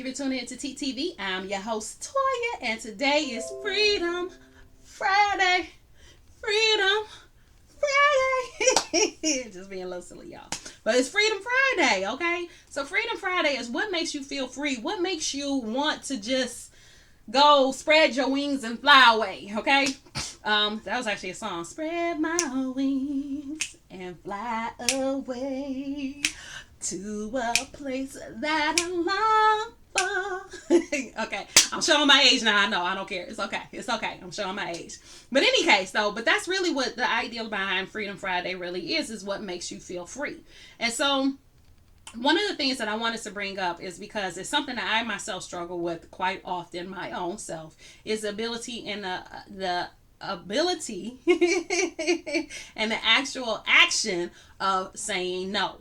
for tuning in to TTV. I'm your host, Toya, and today is Freedom Friday. Freedom Friday. Just being a little silly, y'all. But it's Freedom Friday, okay? So Freedom Friday is what makes you feel free. What makes you want to just go spread your wings and fly away, okay? That was actually a song. Spread my wings and fly away to a place that I long for. Okay, I'm showing my age now. I know, I don't care. It's okay. It's okay. I'm showing my age. But any case, though, but that's really what the ideal behind Freedom Friday really is what makes you feel free. And so, one of the things that I wanted to bring up is because it's something that I myself struggle with quite often, my own self, is the ability and the ability and the actual action of saying no.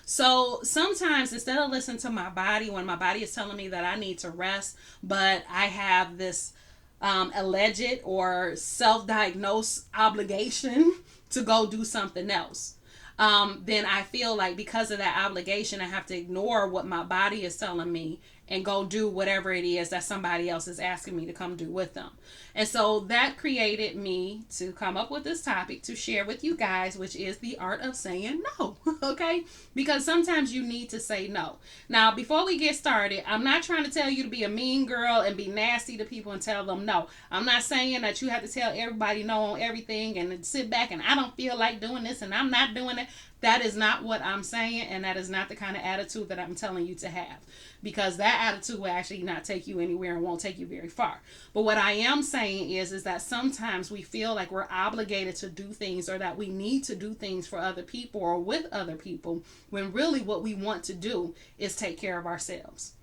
So sometimes instead of listening to my body when my body is telling me that I need to rest, but I have this alleged or self-diagnosed obligation to go do something else, then I feel like because of that obligation, I have to ignore what my body is telling me and go do whatever it is that somebody else is asking me to come do with them. And so that created me to come up with this topic to share with you guys, which is the art of saying no. Okay? Because sometimes you need to say no. Now, before we get started, I'm not trying to tell you to be a mean girl and be nasty to people and tell them no. I'm not saying that you have to tell everybody no on everything and sit back and I don't feel like doing this and I'm not doing it. That is not what I'm saying, and that is not the kind of attitude that I'm telling you to have, because that attitude will actually not take you anywhere and won't take you very far. But what I am saying is that sometimes we feel like we're obligated to do things or that we need to do things for other people or with other people, when really what we want to do is take care of ourselves.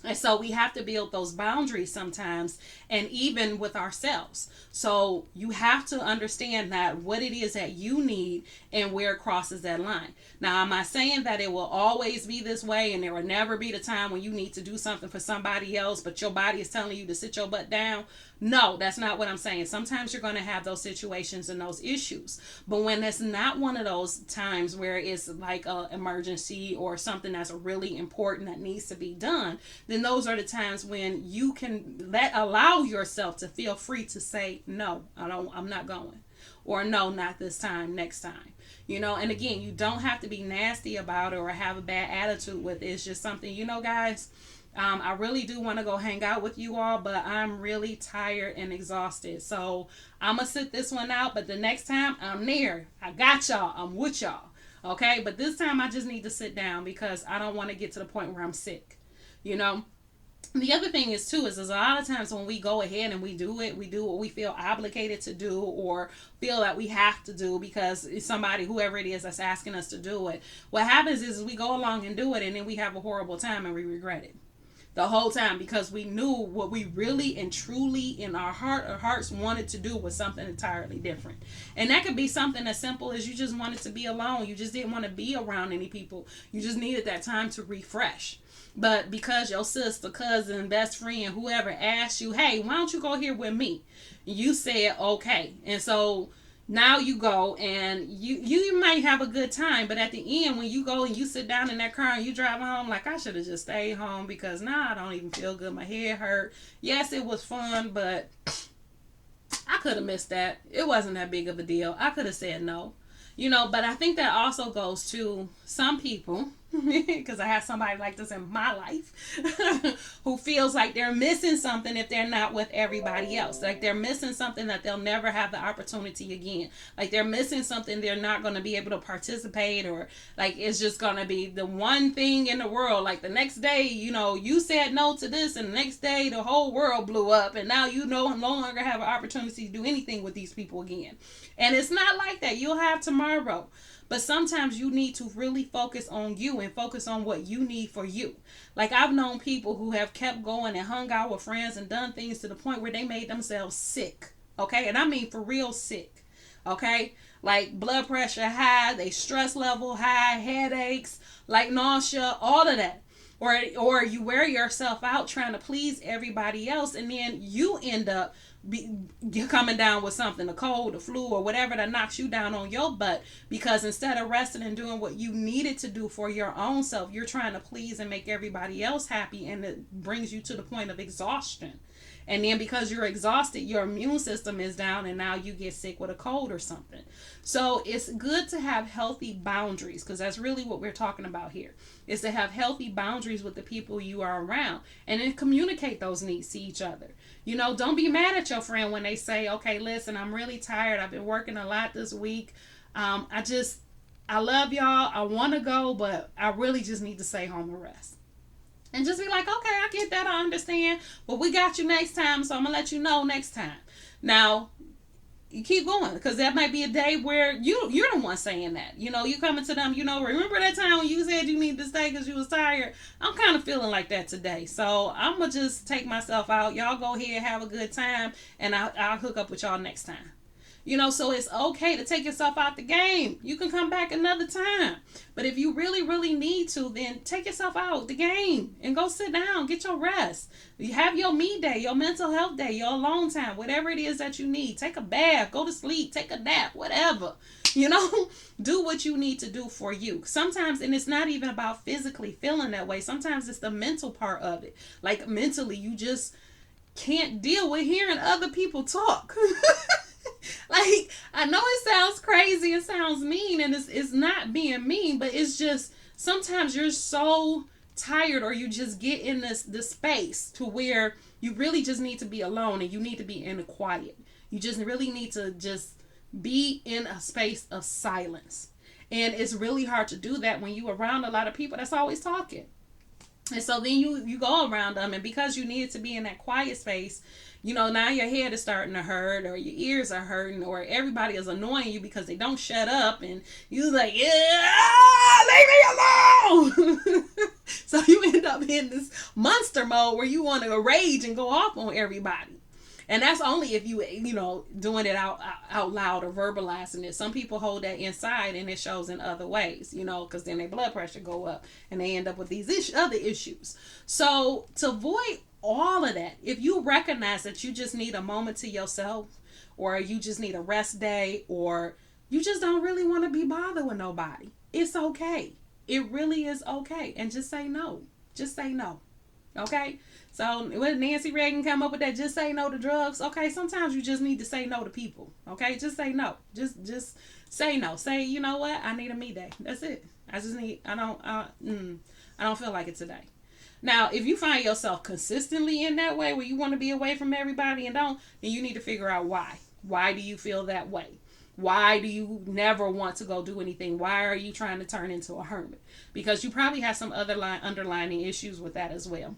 And so we have to build those boundaries sometimes, and even with ourselves. So you have to understand that what it is that you need and where it crosses that line. Now, am I saying that it will always be this way and there will never be the time when you need to do something for somebody else, but your body is telling you to sit your butt down? No, that's not what I'm saying. Sometimes you're going to have those situations and those issues. But when it's not one of those times where it's like an emergency or something that's really important that needs to be done, then those are the times when you can allow yourself to feel free to say, no, I'm not going. Or no, not this time, next time. And again, you don't have to be nasty about it or have a bad attitude with it. It's just something, guys, I really do want to go hang out with you all, but I'm really tired and exhausted. So I'm going to sit this one out, but the next time I'm there. I got y'all. I'm with y'all. Okay? But this time I just need to sit down because I don't want to get to the point where I'm sick. The other thing is too is a lot of times when we go ahead and we do what we feel obligated to do or feel that we have to do because it's somebody, whoever it is, that's asking us to do it. What happens is we go along and do it, and then we have a horrible time and we regret it the whole time because we knew what we really and truly in our hearts wanted to do was something entirely different. And that could be something as simple as you just wanted to be alone. You just didn't want to be around any people. You just needed that time to refresh. But because your sister, cousin, best friend, whoever asked you, hey, why don't you go here with me? You said, okay. And so now you go and you might have a good time, but at the end when you go and you sit down in that car and you drive home, like, I should have just stayed home because now I don't even feel good. My head hurt. Yes, it was fun, but I could have missed that. It wasn't that big of a deal. I could have said no. But I think that also goes to some people, because I have somebody like this in my life, who feels like they're missing something if they're not with everybody else. Like they're missing something that they'll never have the opportunity again. Like they're missing something they're not going to be able to participate, or like it's just going to be the one thing in the world. Like the next day, you said no to this, and the next day the whole world blew up, and now you no longer have an opportunity to do anything with these people again. And it's not like that. You'll have tomorrow. But sometimes you need to really focus on you and focus on what you need for you. Like I've known people who have kept going and hung out with friends and done things to the point where they made themselves sick. Okay? And I mean for real sick. Okay? Like blood pressure high, they stress level high, headaches, like nausea, all of that. Or you wear yourself out trying to please everybody else, and then you end up you're coming down with something, a cold, a flu, or whatever that knocks you down on your butt, because instead of resting and doing what you needed to do for your own self, you're trying to please and make everybody else happy, and it brings you to the point of exhaustion. And then because you're exhausted, your immune system is down, and now you get sick with a cold or something. So it's good to have healthy boundaries, because that's really what we're talking about here, is to have healthy boundaries with the people you are around, and then communicate those needs to each other. Don't be mad at your friend when they say, okay, listen, I'm really tired. I've been working a lot this week. I love y'all. I want to go, but I really just need to stay home and rest. And just be like, okay, I get that, I understand, but we got you next time, so I'm gonna let you know next time. Now, you keep going, because that might be a day where you're the one saying that. You coming to them, remember that time when you said you needed to stay because you was tired? I'm kind of feeling like that today, so I'm gonna just take myself out. Y'all go ahead, have a good time, and I'll hook up with y'all next time. So it's okay to take yourself out the game. You can come back another time. But if you really, really need to, then take yourself out the game and go sit down, get your rest. You have your me day, your mental health day, your alone time, whatever it is that you need. Take a bath, go to sleep, take a nap, whatever. Do what you need to do for you. Sometimes, and it's not even about physically feeling that way. Sometimes it's the mental part of it. Like mentally, you just can't deal with hearing other people talk. Like, I know it sounds crazy, it sounds mean, and it's not being mean, but it's just sometimes you're so tired, or you just get in this space to where you really just need to be alone, and you need to be in the quiet. You just really need to just be in a space of silence. And it's really hard to do that when you're around a lot of people that's always talking. And so then you go around them, and because you needed to be in that quiet space, now your head is starting to hurt, or your ears are hurting, or everybody is annoying you because they don't shut up, and you're like, yeah, leave me alone. So you end up in this monster mode where you want to rage and go off on everybody. And that's only if you doing it out loud or verbalizing it. Some people hold that inside, and it shows in other ways, because then their blood pressure go up, and they end up with these other issues. So to avoid all of that, if you recognize that you just need a moment to yourself, or you just need a rest day, or you just don't really want to be bothered with nobody, it's okay. It really is okay. And just say no. Just say no. Okay? So when Nancy Reagan come up with that, just say no to drugs. Okay, sometimes you just need to say no to people. Okay, just say no. Just say no. Say, you know what? I need a me day. That's it. I don't feel like it today. Now, if you find yourself consistently in that way where you want to be away from everybody and don't, then you need to figure out why. Why do you feel that way? Why do you never want to go do anything? Why are you trying to turn into a hermit? Because you probably have some other underlying issues with that as well.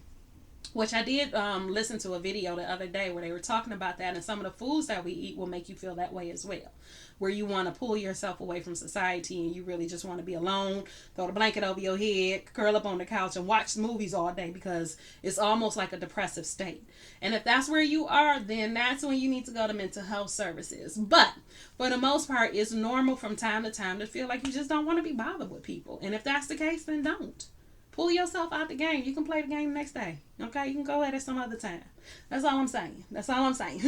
Which I did listen to a video the other day where they were talking about that, and some of the foods that we eat will make you feel that way as well. Where you want to pull yourself away from society, and you really just want to be alone, throw the blanket over your head, curl up on the couch, and watch movies all day, because it's almost like a depressive state. And if that's where you are, then that's when you need to go to mental health services. But for the most part, it's normal from time to time to feel like you just don't want to be bothered with people. And if that's the case, then don't. Pull yourself out the game. You can play the game the next day. Okay? You can go at it some other time. That's all I'm saying.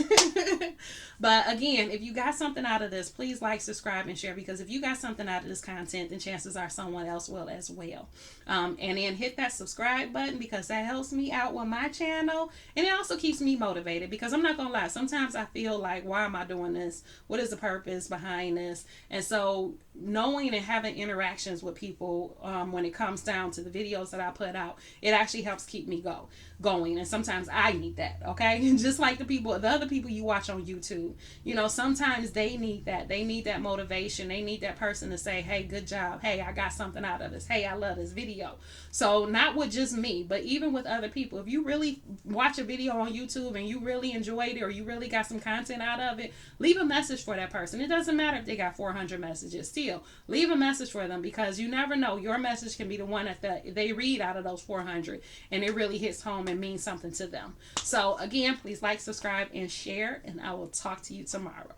But again, if you got something out of this, please like, subscribe, and share. Because if you got something out of this content, then chances are someone else will as well. And then hit that subscribe button, because that helps me out with my channel. And it also keeps me motivated, because I'm not going to lie. Sometimes I feel like, why am I doing this? What is the purpose behind this? And so knowing and having interactions with people when it comes down to the videos that I put out, it actually helps keep me going. And sometimes I need that. Okay, just like the other people you watch on YouTube, sometimes they need that motivation. They need that person to say, hey, good job, hey, I got something out of this, hey, I love this video. So not with just me, but even with other people. If you really watch a video on YouTube and you really enjoyed it, or you really got some content out of it, leave a message for that person. It doesn't matter if they got 400 messages. Still leave a message for them, because you never know, your message can be the one that they read out of those 400, and it really hits home and means something to them. So again, please like, subscribe, and share, and I will talk to you tomorrow.